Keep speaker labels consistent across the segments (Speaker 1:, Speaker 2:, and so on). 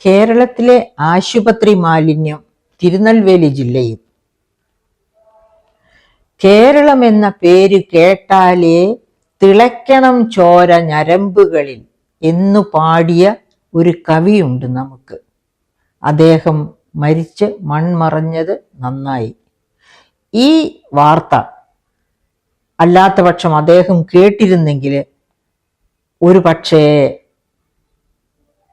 Speaker 1: കേരളത്തിലെ ആശുപത്രി മാലിന്യം തിരുനെൽവേലി ജില്ലയിൽ. കേരളം എന്ന പേര് കേട്ടാലേ തിളയ്ക്കണം ചോര ഞരമ്പുകളിൽ എന്നു പാടിയ ഒരു കവിയുണ്ട് നമുക്ക്. അദ്ദേഹം മരിച്ച് മൺമറഞ്ഞത് നന്നായി. ഈ വാർത്ത അല്ലാത്ത പക്ഷം അദ്ദേഹം കേട്ടിരുന്നെങ്കിൽ ഒരു പക്ഷേ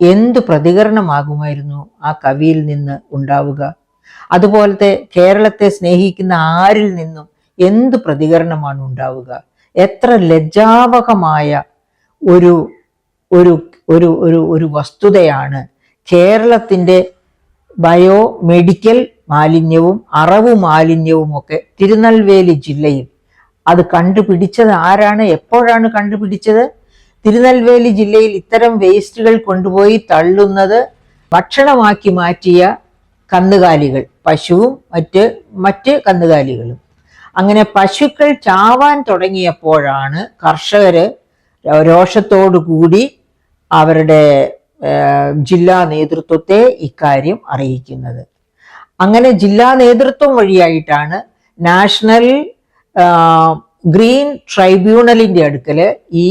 Speaker 1: എന്തു പ്രതികരണമാകുമായിരുന്നു ആ കവിയിൽ നിന്ന് ഉണ്ടാവുക? അതുപോലത്തെ കേരളത്തെ സ്നേഹിക്കുന്ന ആരിൽ നിന്നും എന്ത് പ്രതികരണമാണ് ഉണ്ടാവുക? എത്ര ലജ്ജാവഹമായ ഒരു ഒരു ഒരു ഒരു ഒരു വസ്തുതയാണ് കേരളത്തിൻ്റെ ബയോ മെഡിക്കൽ മാലിന്യവും അറവു മാലിന്യവും ഒക്കെ തിരുനെൽവേലി ജില്ലയിൽ. അത് കണ്ടുപിടിച്ചത് ആരാണ്? എപ്പോഴാണ് കണ്ടുപിടിച്ചത്? തിരുനെൽവേലി ജില്ലയിൽ ഇത്തരം വേസ്റ്റുകൾ കൊണ്ടുപോയി തള്ളുന്നത് ഭക്ഷണമാക്കി മാറ്റിയ കന്നുകാലികൾ, പശുവും മറ്റ് കന്നുകാലികളും. അങ്ങനെ പശുക്കൾ ചാവാൻ തുടങ്ങിയപ്പോഴാണ് കർഷകര് രോഷത്തോടു കൂടി അവരുടെ ജില്ലാ നേതൃത്വത്തെ ഇക്കാര്യം അറിയിക്കുന്നത്. അങ്ങനെ ജില്ലാ നേതൃത്വം വഴിയായിട്ടാണ് നാഷണൽ ഗ്രീൻ ട്രൈബ്യൂണലിൻ്റെ അടുക്കൽ ഈ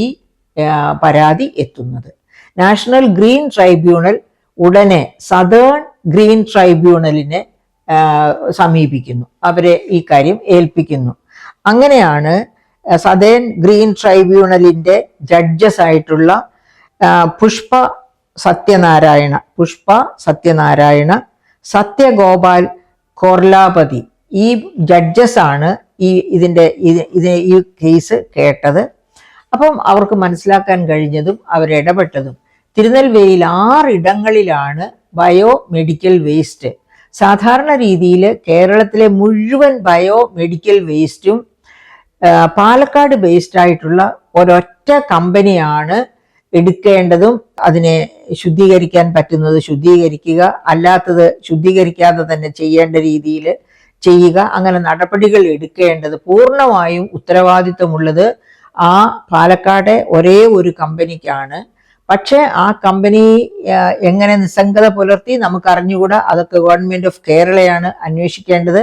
Speaker 1: പരാതി എത്തുന്നത്. നാഷണൽ ഗ്രീൻ ട്രൈബ്യൂണൽ ഉടനെ സദേൺ ഗ്രീൻ ട്രൈബ്യൂണലിനെ സമീപിക്കുന്നു, അവരെ ഈ കാര്യം ഏൽപ്പിക്കുന്നു. അങ്ങനെയാണ് സദേൺ ഗ്രീൻ ട്രൈബ്യൂണലിൻ്റെ ജഡ്ജസ് ആയിട്ടുള്ള പുഷ്പ സത്യനാരായണ, സത്യഗോപാൽ കോർലാപതി, ഈ ജഡ്ജസ് ആണ് ഈ കേസ് കേട്ടത്. അപ്പം അവർക്ക് മനസ്സിലാക്കാൻ കഴിഞ്ഞതും അവരിടപെട്ടതും തിരുനെൽവേലിയിൽ 6 ഇടങ്ങളിലാണ് ബയോ മെഡിക്കൽ വേസ്റ്റ്. സാധാരണ രീതിയിൽ കേരളത്തിലെ മുഴുവൻ ബയോ മെഡിക്കൽ വേസ്റ്റും പാലക്കാട് ബേസ്ഡ് ആയിട്ടുള്ള ഒരൊറ്റ കമ്പനിയാണ് എടുക്കേണ്ടതും അതിനെ ശുദ്ധീകരിക്കാൻ പറ്റുന്നത് ശുദ്ധീകരിക്കുക, അല്ലാത്തത് ശുദ്ധീകരിക്കാതെ തന്നെ ചെയ്യേണ്ട രീതിയിൽ ചെയ്യുക. അങ്ങനെ നടപടികൾ എടുക്കേണ്ടത് പൂർണ്ണമായും ഉത്തരവാദിത്വമുള്ളത് ആ പാലക്കാട് ഒരേ ഒരു കമ്പനിക്കാണ്. പക്ഷെ ആ കമ്പനി എങ്ങനെ നിസ്സംഗത പുലർത്തി നമുക്ക് അറിഞ്ഞുകൂടാ. അതൊക്കെ ഗവൺമെന്റ് ഓഫ് കേരളയാണ് അന്വേഷിക്കേണ്ടത്.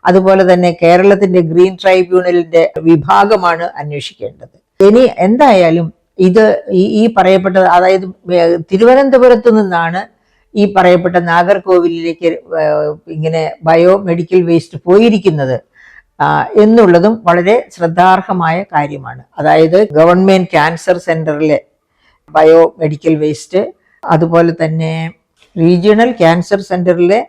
Speaker 1: അതുപോലെ തന്നെ കേരളത്തിന്റെ ഗ്രീൻ ട്രൈബ്യൂണലിന്റെ വിഭാഗമാണ് അന്വേഷിക്കേണ്ടത്. ഇനി എന്തായാലും ഇത് ഈ പറയപ്പെട്ടത്, അതായത് തിരുവനന്തപുരത്ത് നിന്നാണ് ഈ പറയപ്പെട്ട നാഗർകോവിലിലേക്ക് ഇങ്ങനെ ബയോ മെഡിക്കൽ വേസ്റ്റ് പോയിരിക്കുന്നത് എന്നുള്ളതും വളരെ ശ്രദ്ധാർഹമായ കാര്യമാണ്. അതായത് ഗവൺമെന്റ് ക്യാൻസർ സെന്ററിലെ ബയോ മെഡിക്കൽ വേസ്റ്റ്, അതുപോലെ തന്നെ റീജിയണൽ ക്യാൻസർ സെന്ററിലെ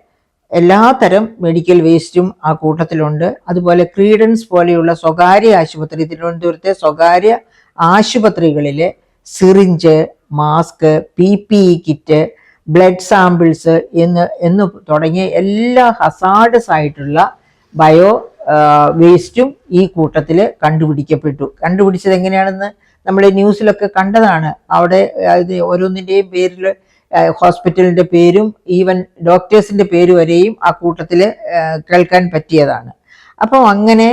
Speaker 1: എല്ലാ തരം മെഡിക്കൽ വേസ്റ്റും ആ കൂട്ടത്തിലുണ്ട്. അതുപോലെ ക്രീഡൻസ് പോലെയുള്ള സ്വകാര്യ ആശുപത്രി, തിരുവനന്തപുരത്തെ സ്വകാര്യ ആശുപത്രികളിലെ syringe, mask, PPE kit, blood samples എന്ന് തുടങ്ങിയ എല്ലാ ഹസാർഡസ് ആയിട്ടുള്ള ബയോ വേസ്റ്റും ഈ കൂട്ടത്തിൽ കണ്ടുപിടിച്ചത് എങ്ങനെയാണെന്ന് നമ്മൾ ന്യൂസിലൊക്കെ കണ്ടതാണ്. അവിടെ ഓരോന്നിൻ്റെയും പേരിൽ ഹോസ്പിറ്റലിൻ്റെ പേരും ഈവൻ ഡോക്ടേഴ്സിൻ്റെ പേര് വരെയും ആ കൂട്ടത്തിൽ കേൾക്കാൻ പറ്റിയതാണ്. അപ്പം അങ്ങനെ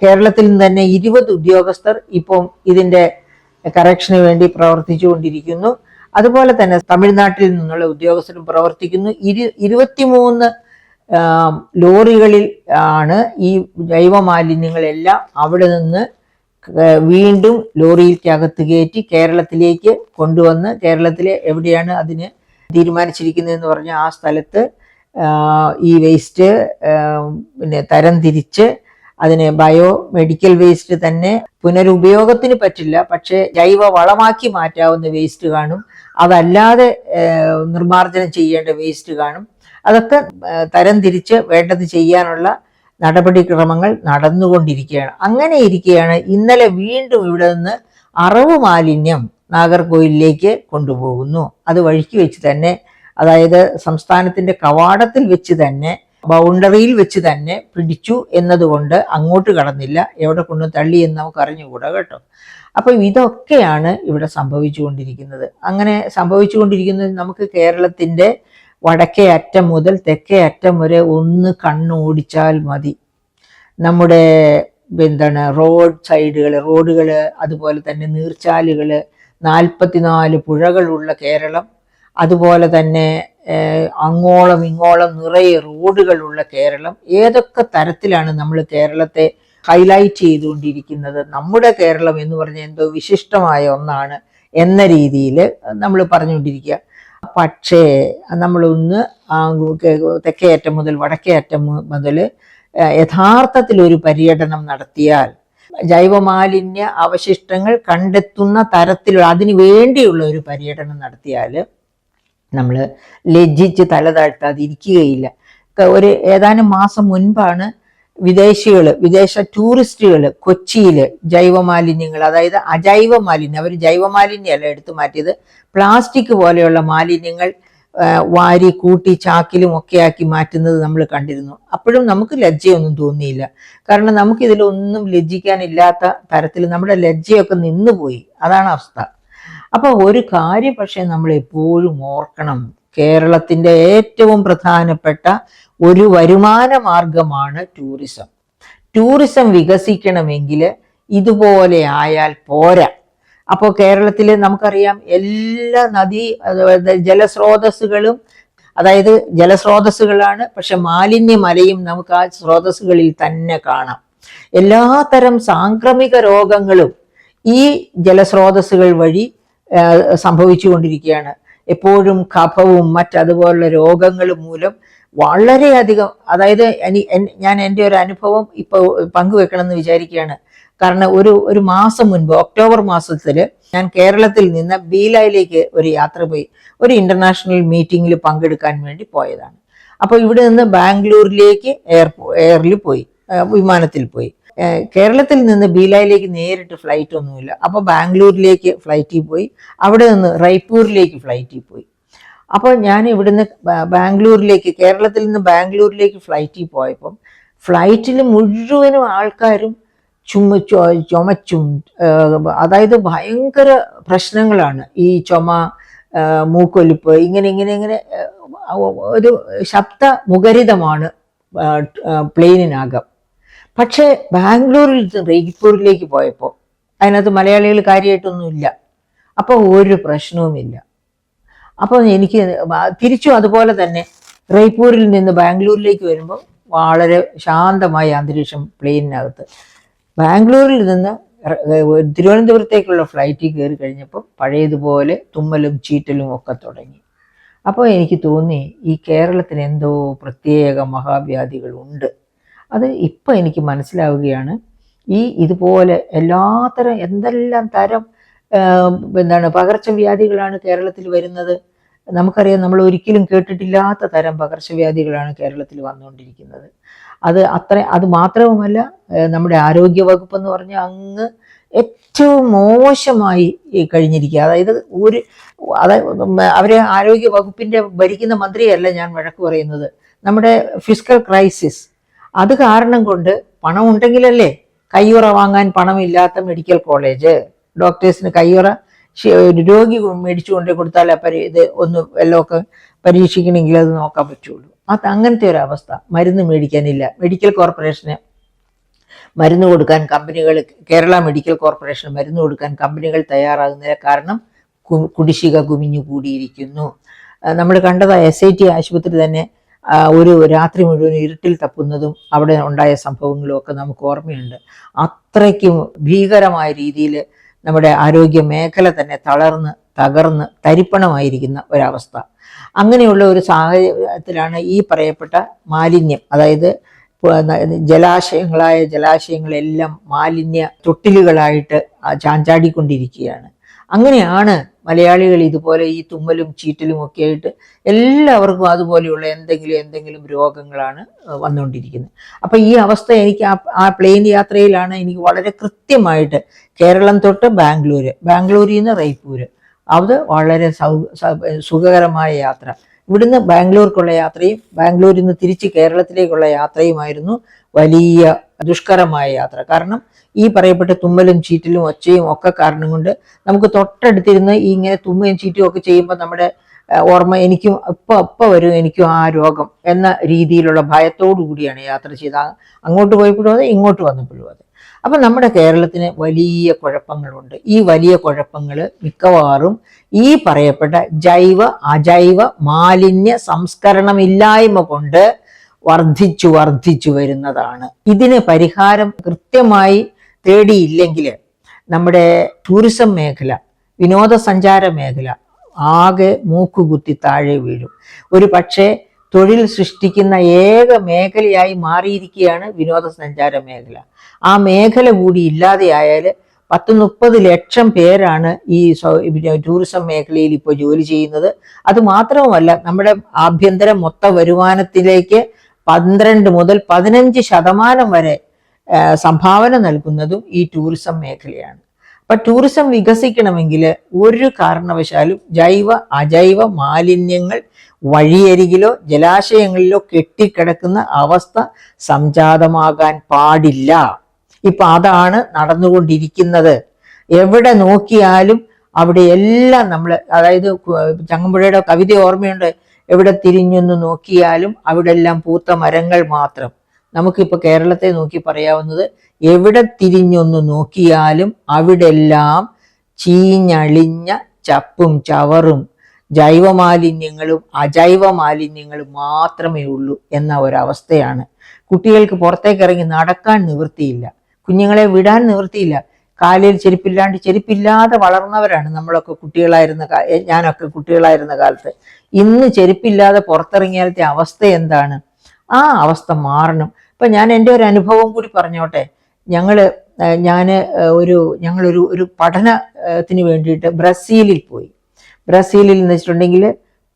Speaker 1: കേരളത്തിൽ നിന്ന് തന്നെ 20 ഉദ്യോഗസ്ഥർ ഇപ്പം ഇതിൻ്റെ കറക്ഷന് വേണ്ടി പ്രവർത്തിച്ചു കൊണ്ടിരിക്കുന്നു. അതുപോലെ തന്നെ തമിഴ്നാട്ടിൽ നിന്നുള്ള ഉദ്യോഗസ്ഥരും പ്രവർത്തിക്കുന്നു. 23 ലോറികളിൽ ആണ് ഈ ജൈവമാലിന്യങ്ങളെല്ലാം അവിടെ നിന്ന് വീണ്ടും ലോറിയിൽക്കകത്ത് കയറ്റി കേരളത്തിലേക്ക് കൊണ്ടുവന്ന്, കേരളത്തിലെ എവിടെയാണ് അതിന് തീരുമാനിച്ചിരിക്കുന്നതെന്ന് പറഞ്ഞാൽ ആ സ്ഥലത്ത് ഈ വേസ്റ്റ് തരം തിരിച്ച് അതിനെ ബയോ മെഡിക്കൽ വേസ്റ്റ് തന്നെ പുനരുപയോഗത്തിന് പറ്റില്ല, പക്ഷേ ജൈവ വളമാക്കി മാറ്റാവുന്ന വേസ്റ്റ് കാണും, അതല്ലാതെ നിർമ്മാർജ്ജനം ചെയ്യേണ്ട വേസ്റ്റ് കാണും. അതൊക്കെ തരം തിരിച്ച് വേണ്ടത് ചെയ്യാനുള്ള നടപടിക്രമങ്ങൾ നടന്നുകൊണ്ടിരിക്കുകയാണ്. അങ്ങനെ ഇരിക്കുകയാണ് ഇന്നലെ വീണ്ടും ഇവിടെ നിന്ന് അറവു മാലിന്യം നാഗർകോവിലിലേക്ക് കൊണ്ടുപോകുന്നു. അത് വഴിക്ക് വെച്ച് തന്നെ, അതായത് സംസ്ഥാനത്തിന്റെ കവാടത്തിൽ വെച്ച് തന്നെ, ബൗണ്ടറിയിൽ വെച്ച് തന്നെ പിടിച്ചു എന്നതുകൊണ്ട് അങ്ങോട്ട് കടന്നില്ല, എവിടെ കൊണ്ട് തള്ളി എന്ന് നമുക്ക് അറിഞ്ഞുകൂടാ കേട്ടോ. അപ്പം ഇതൊക്കെയാണ് ഇവിടെ സംഭവിച്ചുകൊണ്ടിരിക്കുന്നത്. അങ്ങനെ സംഭവിച്ചുകൊണ്ടിരിക്കുന്നത് നമുക്ക് കേരളത്തിൻ്റെ വടക്കേ അറ്റം മുതൽ തെക്കേ അറ്റം വരെ ഒന്ന് കണ്ണോടിച്ചാൽ മതി. നമ്മുടെ റോഡ് സൈഡുകൾ, റോഡുകൾ, അതുപോലെ തന്നെ നീർച്ചാലുകൾ, 44 പുഴകളുള്ള കേരളം, അതുപോലെ തന്നെ അങ്ങോളം ഇങ്ങോളം നിറയെ റോഡുകളുള്ള കേരളം, ഏതൊക്കെ തരത്തിലാണ് നമ്മൾ കേരളത്തെ ഹൈലൈറ്റ് ചെയ്തുകൊണ്ടിരിക്കുന്നത്. നമ്മുടെ കേരളം എന്ന് പറഞ്ഞാൽ എന്തോ വിശിഷ്ടമായ ഒന്നാണ് എന്ന രീതിയിൽ നമ്മൾ പറഞ്ഞുകൊണ്ടിരിക്കുക. പക്ഷേ നമ്മളൊന്ന് തെക്കേ അറ്റം മുതൽ വടക്കേ അറ്റം മുതൽ യഥാർത്ഥത്തിൽ ഒരു പര്യടനം നടത്തിയാൽ, ജൈവമാലിന്യ അവശിഷ്ടങ്ങൾ കണ്ടെത്തുന്ന തരത്തിലുള്ള അതിനു വേണ്ടിയുള്ള ഒരു പര്യടനം നടത്തിയാൽ നമ്മൾ ലജ്ജിച്ച് തല താഴ്ത്താതിരിക്കുകയില്ല. ഏതാനും മാസം മുൻപാണ് വിദേശ ടൂറിസ്റ്റുകൾ കൊച്ചിയിൽ ജൈവമാലിന്യങ്ങൾ, അതായത് അജൈവ മാലിന്യം, അവർ ജൈവമാലിന്യമല്ല എടുത്തു മാറ്റിയത്, പ്ലാസ്റ്റിക് പോലെയുള്ള മാലിന്യങ്ങൾ വാരി കൂട്ടി ചാക്കിലും ഒക്കെ ആക്കി മാറ്റുന്നത് നമ്മൾ കണ്ടിരുന്നു. അപ്പോഴും നമുക്ക് ലജ്ജയൊന്നും തോന്നിയില്ല. കാരണം നമുക്കിതിലൊന്നും ലജ്ജിക്കാനില്ലാത്ത തരത്തിൽ നമ്മുടെ ലജ്ജയൊക്കെ നിന്നുപോയി. അതാണ് അവസ്ഥ. അപ്പോൾ ഒരു കാര്യം പക്ഷേ നമ്മൾ എപ്പോഴും ഓർക്കണം, കേരളത്തിൻ്റെ ഏറ്റവും പ്രധാനപ്പെട്ട ഒരു വരുമാന മാർഗമാണ് ടൂറിസം. ടൂറിസം വികസിക്കണമെങ്കിൽ ഇതുപോലെ ആയാൽ പോരാ. അപ്പോൾ കേരളത്തിൽ നമുക്കറിയാം എല്ലാ ജലസ്രോതസ്സുകളും, അതായത് ജലസ്രോതസ്സുകളാണ്, പക്ഷെ മാലിന്യമലയും നമുക്ക് ആ സ്രോതസ്സുകളിൽ തന്നെ കാണാം. എല്ലാത്തരം സാംക്രമിക രോഗങ്ങളും ഈ ജലസ്രോതസ്സുകൾ വഴി സംഭവിച്ചുകൊണ്ടിരിക്കുകയാണ്. എപ്പോഴും കഫവും മറ്റതുപോലുള്ള രോഗങ്ങളും മൂലം വളരെയധികം, അതായത് ഞാൻ എൻ്റെ ഒരു അനുഭവം ഇപ്പോൾ പങ്കുവെക്കണമെന്ന് വിചാരിക്കുകയാണ്. കാരണം ഒരു മാസം മുൻപ് ഒക്ടോബർ മാസത്തിൽ ഞാൻ കേരളത്തിൽ നിന്ന് ബീലായിലേക്ക് ഒരു യാത്ര പോയി. ഒരു ഇന്റർനാഷണൽ മീറ്റിങ്ങിൽ പങ്കെടുക്കാൻ വേണ്ടി പോയതാണ്. അപ്പോൾ ഇവിടെ നിന്ന് ബാംഗ്ലൂരിലേക്ക് എയറിൽ പോയി, വിമാനത്തിൽ പോയി. കേരളത്തിൽ നിന്ന് ബീലായിലേക്ക് നേരിട്ട് ഫ്ലൈറ്റ് ഒന്നുമില്ല. അപ്പോൾ ബാംഗ്ലൂരിലേക്ക് ഫ്ലൈറ്റിൽ പോയി, അവിടെ നിന്ന് റൈപ്പൂരിലേക്ക് ഫ്ലൈറ്റിൽ പോയി. അപ്പോൾ ഞാൻ ഇവിടുന്ന് കേരളത്തിൽ നിന്ന് ബാംഗ്ലൂരിലേക്ക് ഫ്ലൈറ്റിൽ പോയപ്പം ഫ്ലൈറ്റിൽ മുഴുവനും ആൾക്കാരും ചുമച്ചും, അതായത് ഭയങ്കര പ്രശ്നങ്ങളാണ്. ഈ ചുമ, മൂക്കൊലിപ്പ്, ഇങ്ങനെ ഒരു ശബ്ദ മുഖരിതമാണ് പ്ലെയിനിനകം. പക്ഷേ ബാംഗ്ലൂരിൽ റൈപ്പൂരിലേക്ക് പോയപ്പോൾ അതിനകത്ത് മലയാളികൾ കാര്യമായിട്ടൊന്നുമില്ല. അപ്പോൾ ഒരു പ്രശ്നവുമില്ല. അപ്പോൾ എനിക്ക് തിരിച്ചും അതുപോലെ തന്നെ റൈപ്പൂരിൽ നിന്ന് ബാംഗ്ലൂരിലേക്ക് വരുമ്പോൾ വളരെ ശാന്തമായ അന്തരീക്ഷം പ്ലെയിനിനകത്ത്. ബാംഗ്ലൂരിൽ നിന്ന് തിരുവനന്തപുരത്തേക്കുള്ള ഫ്ലൈറ്റിൽ കയറി കഴിഞ്ഞപ്പോൾ പഴയതുപോലെ തുമ്മലും ചീറ്റലും ഒക്കെ തുടങ്ങി. അപ്പോൾ എനിക്ക് തോന്നി ഈ കേരളത്തിന് എന്തോ പ്രത്യേക മഹാവ്യാധികളുണ്ട്. അത് ഇപ്പം എനിക്ക് മനസ്സിലാവുകയാണ്. ഇതുപോലെ എന്തെല്ലാം തരം പകർച്ചവ്യാധികളാണ് കേരളത്തിൽ വരുന്നത്. നമുക്കറിയാം, നമ്മൾ ഒരിക്കലും കേട്ടിട്ടില്ലാത്ത തരം പകർച്ചവ്യാധികളാണ് കേരളത്തിൽ വന്നുകൊണ്ടിരിക്കുന്നത്. അത് മാത്രവുമല്ല, നമ്മുടെ ആരോഗ്യ വകുപ്പ് എന്ന് പറഞ്ഞാൽ അങ്ങ് ഏറ്റവും മോശമായി കഴിഞ്ഞിരിക്കുക. അതായത് അവരെ ആരോഗ്യ വകുപ്പിൻ്റെ ഭരിക്കുന്ന മന്ത്രിയല്ല ഞാൻ വഴക്ക് പറയുന്നത്, നമ്മുടെ ഫിസ്ക്കൽ ക്രൈസിസ്. അത് കാരണം കൊണ്ട് പണം ഉണ്ടെങ്കിലല്ലേ കയ്യുറ വാങ്ങാൻ പണമില്ലാത്ത മെഡിക്കൽ കോളേജ്, ഡോക്ടേഴ്സിന് കയ്യുറ രോഗി മേടിച്ചു കൊണ്ടേ കൊടുത്താൽ ഇത് ഒന്ന് വല്ലതൊക്കെ പരീക്ഷിക്കണമെങ്കിൽ അത് നോക്കാൻ പറ്റുള്ളൂ. അങ്ങനത്തെ ഒരു അവസ്ഥ. മരുന്ന് മേടിക്കാനില്ല. മെഡിക്കൽ കോർപ്പറേഷന് മരുന്ന് കൊടുക്കാൻ കേരള മെഡിക്കൽ കോർപ്പറേഷന് മരുന്ന് കൊടുക്കാൻ കമ്പനികൾ തയ്യാറാകുന്നില്ല. കാരണം കുടിശ്ശിക കുമിഞ്ഞു കൂടിയിരിക്കുന്നു. നമ്മൾ കണ്ടതായ SIT ആശുപത്രി തന്നെ ഒരു രാത്രി മുഴുവൻ ഇരുട്ടിൽ തപ്പുന്നതും അവിടെ ഉണ്ടായ സംഭവങ്ങളും ഒക്കെ നമുക്ക് ഓർമ്മയുണ്ട്. അത്രയ്ക്കും ഭീകരമായ രീതിയിൽ നമ്മുടെ ആരോഗ്യ മേഖല തന്നെ തകർന്ന് തരിപ്പണമായിരിക്കുന്ന ഒരവസ്ഥ. അങ്ങനെയുള്ള ഒരു സാഹചര്യത്തിലാണ് ഈ പറയപ്പെട്ട മാലിന്യം, അതായത് ജലാശയങ്ങളെല്ലാം മാലിന്യ തൊട്ടിലുകളായിട്ട് ചാഞ്ചാടിക്കൊണ്ടിരിക്കുകയാണ്. അങ്ങനെയാണ് മലയാളികൾ ഇതുപോലെ ഈ തുമ്മലും ചീറ്റലും ഒക്കെ ആയിട്ട് എല്ലാവർക്കും അതുപോലെയുള്ള എന്തെങ്കിലും രോഗങ്ങളാണ് വന്നുകൊണ്ടിരിക്കുന്നത്. അപ്പം ഈ അവസ്ഥ എനിക്ക് ആ പ്ലെയിൻ യാത്രയിലാണ് എനിക്ക് വളരെ കൃത്യമായിട്ട് കേരളം തൊട്ട് ബാംഗ്ലൂരിൽ നിന്ന് റൈപ്പൂര്, അത് വളരെ സുഖകരമായ യാത്ര. ഇവിടുന്ന് ബാംഗ്ലൂർക്കുള്ള യാത്രയും ബാംഗ്ലൂരിൽ നിന്ന് തിരിച്ച് കേരളത്തിലേക്കുള്ള യാത്രയുമായിരുന്നു വലിയ ദുഷ്കരമായ യാത്ര. കാരണം ഈ പറയപ്പെട്ട തുമ്മലും ചീറ്റലും ഒച്ചയും ഒക്കെ കാരണം കൊണ്ട് നമുക്ക് തൊട്ടടുത്തിരുന്ന് ഇങ്ങനെ തുമ്മയും ചീറ്റും ഒക്കെ ചെയ്യുമ്പോൾ നമ്മുടെ ഓർമ്മ എനിക്കും ഇപ്പം വരും എനിക്കും ആ രോഗം എന്ന രീതിയിലുള്ള ഭയത്തോടു കൂടിയാണ് യാത്ര ചെയ്തത്. അങ്ങോട്ട് പോയപ്പോഴും അതെ, ഇങ്ങോട്ട് വന്നപ്പോഴും അതെ. അപ്പം നമ്മുടെ കേരളത്തിന് വലിയ കുഴപ്പങ്ങളുണ്ട്. ഈ വലിയ കുഴപ്പങ്ങൾ മിക്കവാറും ഈ പറയപ്പെട്ട ജൈവ അജൈവ മാലിന്യ സംസ്കരണമില്ലായ്മ കൊണ്ട് വർദ്ധിച്ചു വരുന്നതാണ്. ഇതിന് പരിഹാരം കൃത്യമായി തേടിയില്ലെങ്കിൽ നമ്മുടെ ടൂറിസം മേഖല, വിനോദസഞ്ചാര മേഖല ആകെ മൂക്കുകുത്തി താഴെ വീഴും. ഒരു പക്ഷേ തൊഴിൽ സൃഷ്ടിക്കുന്ന ഏക മേഖലയായി മാറിയിരിക്കുകയാണ് വിനോദസഞ്ചാര മേഖല. ആ മേഖല കൂടി ഇല്ലാതെയായാൽ 10-30 ലക്ഷം പേരാണ് ഈ ടൂറിസം മേഖലയിൽ ഇപ്പോൾ ജോലി ചെയ്യുന്നത്. അത് മാത്രവുമല്ല, നമ്മുടെ ആഭ്യന്തര മൊത്ത വരുമാനത്തിലേക്ക് 12 മുതൽ 15% വരെ സംഭാവന നൽകുന്നതും ഈ ടൂറിസം മേഖലയാണ്. അപ്പൊ ടൂറിസം വികസിക്കണമെങ്കിൽ ഒരു കാരണവശാലും ജൈവ അജൈവ മാലിന്യങ്ങൾ വഴിയരികിലോ ജലാശയങ്ങളിലോ കെട്ടിക്കിടക്കുന്ന അവസ്ഥ സംജാതമാകാൻ പാടില്ല. ഇപ്പൊ അതാണ് നടന്നുകൊണ്ടിരിക്കുന്നത്. എവിടെ നോക്കിയാലും അവിടെ എല്ലാം നമ്മൾ, അതായത് ചങ്ങമ്പുഴയുടെ കവിത ഓർമ്മയുണ്ട്, എവിടെ തിരിഞ്ഞൊന്ന് നോക്കിയാലും അവിടെ എല്ലാം പൂത്ത മരങ്ങൾ മാത്രം. നമുക്കിപ്പോൾ കേരളത്തെ നോക്കി പറയാവുന്നത്, എവിടെ തിരിഞ്ഞൊന്ന് നോക്കിയാലും അവിടെല്ലാം ചീഞ്ഞളിഞ്ഞ ചപ്പും ചവറും ജൈവമാലിന്യങ്ങളും അജൈവ മാലിന്യങ്ങളും മാത്രമേ ഉള്ളൂ എന്ന ഒരവസ്ഥയാണ്. കുട്ടികൾക്ക് പുറത്തേക്ക് ഇറങ്ങി നടക്കാൻ നിവൃത്തിയില്ല, കുഞ്ഞുങ്ങളെ വിടാൻ നിവൃത്തിയില്ല. കാലിൽ ചെരുപ്പില്ലാതെ വളർന്നവരാണ് നമ്മളൊക്കെ ഞാനൊക്കെ കുട്ടികളായിരുന്ന കാലത്ത്. ഇന്ന് ചെരുപ്പില്ലാതെ പുറത്തിറങ്ങിയാലത്തെ അവസ്ഥ എന്താണ്? ആ അവസ്ഥ മാറണം. ഇപ്പം ഞാൻ എൻ്റെ ഒരു അനുഭവം കൂടി പറഞ്ഞോട്ടെ. ഞങ്ങളൊരു പഠനത്തിന് വേണ്ടിയിട്ട് ബ്രസീലിൽ പോയി. ബ്രസീലിൽ എന്ന് വെച്ചിട്ടുണ്ടെങ്കിൽ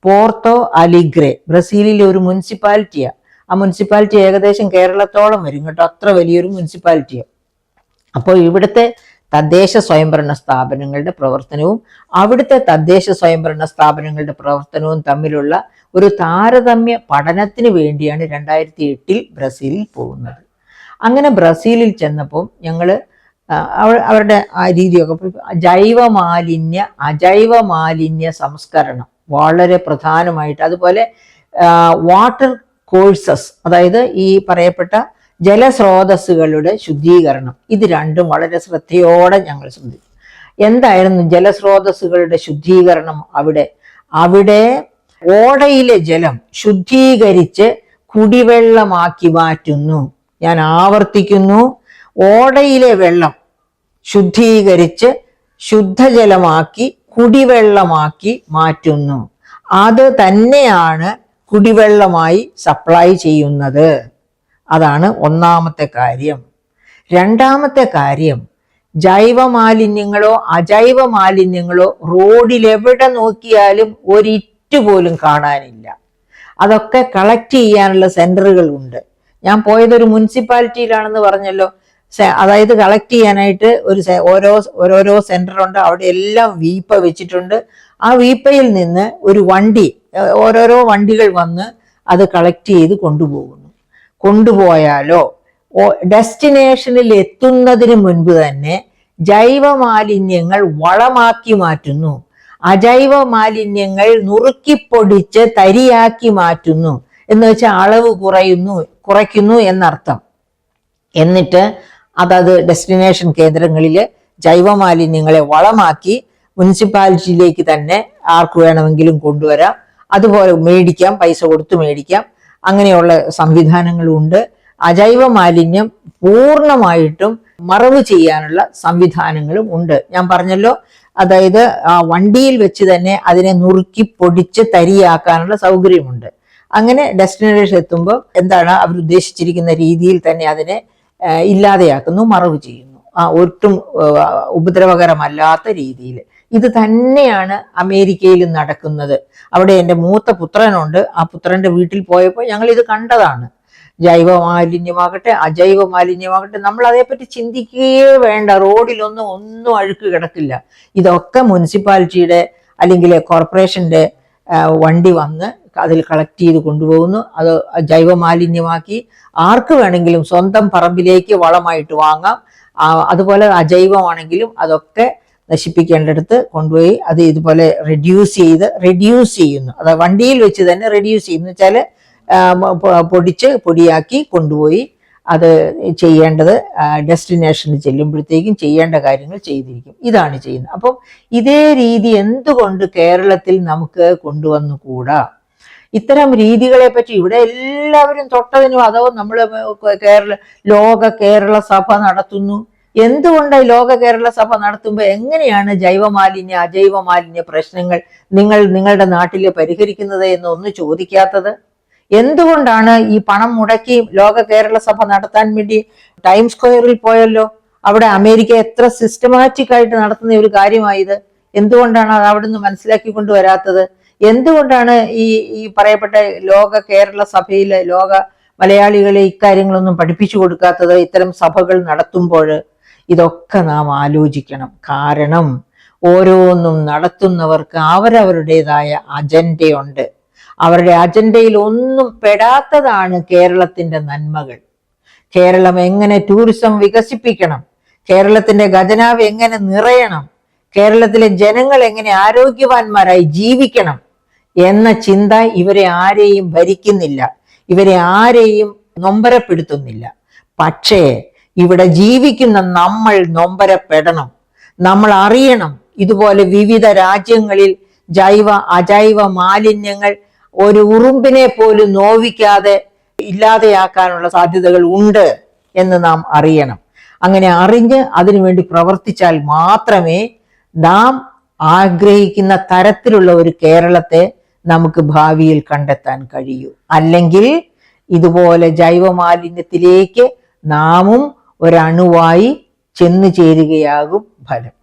Speaker 1: പോർട്ടോ അലിഗ്രെ, ബ്രസീലിലെ ഒരു മുനിസിപ്പാലിറ്റിയാണ്. ആ മുനിസിപ്പാലിറ്റി ഏകദേശം കേരളത്തോളം വരും കേട്ടോ, അത്ര വലിയൊരു മുനിസിപ്പാലിറ്റിയാണ്. അപ്പോൾ ഇവിടുത്തെ തദ്ദേശ സ്വയംഭരണ സ്ഥാപനങ്ങളുടെ പ്രവർത്തനവും അവിടുത്തെ തദ്ദേശ സ്വയംഭരണ സ്ഥാപനങ്ങളുടെ പ്രവർത്തനവും തമ്മിലുള്ള ഒരു താരതമ്യ പഠനത്തിന് വേണ്ടിയാണ് 2008 ബ്രസീലിൽ പോകുന്നത്. അങ്ങനെ ബ്രസീലിൽ ചെന്നപ്പോൾ ഞങ്ങൾ അവരുടെ ആ രീതിയൊക്കെ, അജൈവ മാലിന്യ സംസ്കരണം വളരെ പ്രധാനമായിട്ട്, അതുപോലെ വാട്ടർ കോഴ്സസ്, അതായത് ഈ പറയപ്പെട്ട ജലസ്രോതസ്സുകളുടെ ശുദ്ധീകരണം, ഇത് രണ്ടും വളരെ ശ്രദ്ധയോടെ ഞങ്ങൾ ശ്രദ്ധിച്ചു. എന്തായിരുന്നു ജലസ്രോതസ്സുകളുടെ ശുദ്ധീകരണം? അവിടെ ഓടയിലെ ജലം ശുദ്ധീകരിച്ച് കുടിവെള്ളമാക്കി മാറ്റുന്നു. ഞാൻ ആവർത്തിക്കുന്നു, ഓടയിലെ വെള്ളം ശുദ്ധീകരിച്ച് ശുദ്ധജലമാക്കി കുടിവെള്ളമാക്കി മാറ്റുന്നു. അത് തന്നെയാണ് കുടിവെള്ളമായി സപ്ലൈ ചെയ്യുന്നത്. അതാണ് ഒന്നാമത്തെ കാര്യം. രണ്ടാമത്തെ കാര്യം, ജൈവ മാലിന്യങ്ങളോ അജൈവ മാലിന്യങ്ങളോ റോഡിൽ എവിടെ നോക്കിയാലും ഒരിറ്റു പോലും കാണാനില്ല. അതൊക്കെ കളക്ട് ചെയ്യാനുള്ള സെന്ററുകൾ ഉണ്ട്. ഞാൻ പോയതൊരു മുനിസിപ്പാലിറ്റിയിലാണെന്ന് പറഞ്ഞല്ലോ. അതായത് കളക്ട് ചെയ്യാനായിട്ട് ഓരോരോ സെന്ററുണ്ട്. അവിടെ എല്ലാം വീപ്പ വെച്ചിട്ടുണ്ട്. ആ വീപ്പയിൽ നിന്ന് ഓരോരോ വണ്ടികൾ വന്ന് അത് കളക്ട് ചെയ്ത് കൊണ്ടുപോയാലോ ഡെസ്റ്റിനേഷനിൽ എത്തുന്നതിന് മുൻപ് തന്നെ ജൈവ മാലിന്യങ്ങൾ വളമാക്കി മാറ്റുന്നു, അജൈവ മാലിന്യങ്ങൾ നുറുക്കിപ്പൊടിച്ച് തരിയാക്കി മാറ്റുന്നു. എന്ന് വെച്ചാൽ അളവ് കുറയ്ക്കുന്നു എന്നർത്ഥം. എന്നിട്ട് അതത് ഡെസ്റ്റിനേഷൻ കേന്ദ്രങ്ങളിൽ ജൈവ മാലിന്യങ്ങളെ വളമാക്കി മുനിസിപ്പാലിറ്റിയിലേക്ക് തന്നെ ആർക്ക് വേണമെങ്കിലും കൊണ്ടുവരാം. അതുപോലെ മേടിക്കാം, പൈസ കൊടുത്ത് മേടിക്കാം. അങ്ങനെയുള്ള സംവിധാനങ്ങളുണ്ട്. അജൈവ മാലിന്യം പൂർണ്ണമായിട്ടും മറവ് ചെയ്യാനുള്ള സംവിധാനങ്ങളും ഉണ്ട്. ഞാൻ പറഞ്ഞല്ലോ, അതായത് ആ വണ്ടിയിൽ വെച്ച് തന്നെ അതിനെ നുറുക്കി പൊടിച്ച് തരിയാക്കാനുള്ള സൗകര്യമുണ്ട്. അങ്ങനെ ഡെസ്റ്റിനേഷൻ എത്തുമ്പോൾ എന്താണ് അവർ ഉദ്ദേശിച്ചിരിക്കുന്ന രീതിയിൽ തന്നെ അതിനെ ഇല്ലാതെയാക്കുന്നു, മറവ് ചെയ്യുന്നു, ഒട്ടും ഉപദ്രവകരമല്ലാത്ത രീതിയിൽ. ഇത് തന്നെയാണ് അമേരിക്കയിൽ നടക്കുന്നത്. അവിടെ എൻ്റെ മൂത്ത പുത്രനുണ്ട്. ആ പുത്രൻ്റെ വീട്ടിൽ പോയപ്പോൾ ഞങ്ങൾ ഇത് കണ്ടതാണ്. ജൈവ മാലിന്യമാകട്ടെ അജൈവ മാലിന്യമാകട്ടെ നമ്മൾ അതേപ്പറ്റി ചിന്തിക്കുകയേ വേണ്ട. ഒന്നും അഴുക്ക് കിടക്കില്ല. ഇതൊക്കെ മുനിസിപ്പാലിറ്റിയുടെ അല്ലെങ്കിൽ കോർപ്പറേഷൻ്റെ വണ്ടി വന്ന് അതിൽ കളക്ട് ചെയ്ത് കൊണ്ടുപോകുന്നു. അത് ജൈവ മാലിന്യമാക്കി ആർക്ക് വേണമെങ്കിലും സ്വന്തം പറമ്പിലേക്ക് വളമായിട്ട് വാങ്ങാം. അതുപോലെ അജൈവമാണെങ്കിലും അതൊക്കെ നശിപ്പിക്കേണ്ടടുത്ത് കൊണ്ടുപോയി അത് ഇതുപോലെ റെഡ്യൂസ് ചെയ്യുന്നു. അത് വണ്ടിയിൽ വെച്ച് തന്നെ റെഡ്യൂസ് ചെയ്യുന്നു വെച്ചാൽ പൊടിയാക്കി കൊണ്ടുപോയി അത് ചെയ്യേണ്ടത് ഡെസ്റ്റിനേഷനിൽ ചെല്ലുമ്പോഴത്തേക്കും ചെയ്യേണ്ട കാര്യങ്ങൾ ചെയ്തിരിക്കും. ഇതാണ് ചെയ്യുന്നത്. അപ്പം ഇതേ രീതി എന്തുകൊണ്ട് കേരളത്തിൽ നമുക്ക് കൊണ്ടുവന്നുകൂടാ? ഇത്തരം രീതികളെ പറ്റി ഇവിടെ എല്ലാവരും തൊട്ടതിനും അതോ നമ്മൾ ലോക കേരള സഭ നടത്തുന്നു. എന്തുകൊണ്ട് ലോക കേരള സഭ നടത്തുമ്പോൾ എങ്ങനെയാണ് ജൈവമാലിന്യ അജൈവ മാലിന്യ പ്രശ്നങ്ങൾ നിങ്ങളുടെ നാട്ടിൽ പരിഹരിക്കുന്നത് എന്നൊന്ന് ചോദിക്കാത്തത്? എന്തുകൊണ്ടാണ് ഈ പണം മുടക്കി ലോക കേരള സഭ നടത്താൻ വേണ്ടി ടൈം സ്ക്വയറിൽ പോയല്ലോ? അവിടെ അമേരിക്ക എത്ര സിസ്റ്റമാറ്റിക് ആയിട്ട് നടത്തുന്ന ഒരു കാര്യമായത്. എന്തുകൊണ്ടാണ് അത് അവിടെ നിന്ന് മനസ്സിലാക്കി കൊണ്ടുവരാത്തത്? എന്തുകൊണ്ടാണ് ഈ പറയപ്പെട്ട ലോക കേരള സഭയിലെ ലോക മലയാളികളെ ഇക്കാര്യങ്ങളൊന്നും പഠിപ്പിച്ചു കൊടുക്കാത്തത്? ഇത്തരം സഭകൾ നടത്തുമ്പോൾ ഇതൊക്കെ നാം ആലോചിക്കണം. കാരണം ഓരോന്നും നടത്തുന്നവർക്ക് അവരവരുടേതായ അജണ്ടയുണ്ട്. അവരുടെ അജണ്ടയിൽ ഒന്നും പെടാത്തതാണ് കേരളത്തിന്റെ നന്മകൾ. കേരളം എങ്ങനെ ടൂറിസം വികസിപ്പിക്കണം, കേരളത്തിന്റെ ഖജനാവ് എങ്ങനെ നിറയണം, കേരളത്തിലെ ജനങ്ങൾ എങ്ങനെ ആരോഗ്യവാന്മാരായി ജീവിക്കണം എന്ന ചിന്ത ഇവരെ ആരെയും ഭരിക്കുന്നില്ല, ഇവരെ ആരെയും നൊമ്പരപ്പെടുത്തുന്നില്ല. പക്ഷേ ഇവിടെ ജീവിക്കുന്ന നമ്മൾ നൊമ്പരപ്പെടണം. നമ്മൾ അറിയണം ഇതുപോലെ വിവിധ രാജ്യങ്ങളിൽ ജൈവ അജൈവ മാലിന്യങ്ങൾ ഒരു ഉറുമ്പിനെ പോലും നോവിക്കാതെ ഇല്ലാതെയാക്കാനുള്ള സാധ്യതകൾ ഉണ്ട് എന്ന് നാം അറിയണം. അങ്ങനെ അറിഞ്ഞ് അതിനുവേണ്ടി പ്രവർത്തിച്ചാൽ മാത്രമേ നാം ആഗ്രഹിക്കുന്ന തരത്തിലുള്ള ഒരു കേരളത്തെ നമുക്ക് ഭാവിയിൽ കണ്ടെത്താൻ കഴിയൂ. അല്ലെങ്കിൽ ഇതുപോലെ ജൈവമാലിന്യത്തിലേക്ക് നാമും ഒരണുവായി ചെന്നു ചേരുകയാകും ഫലം.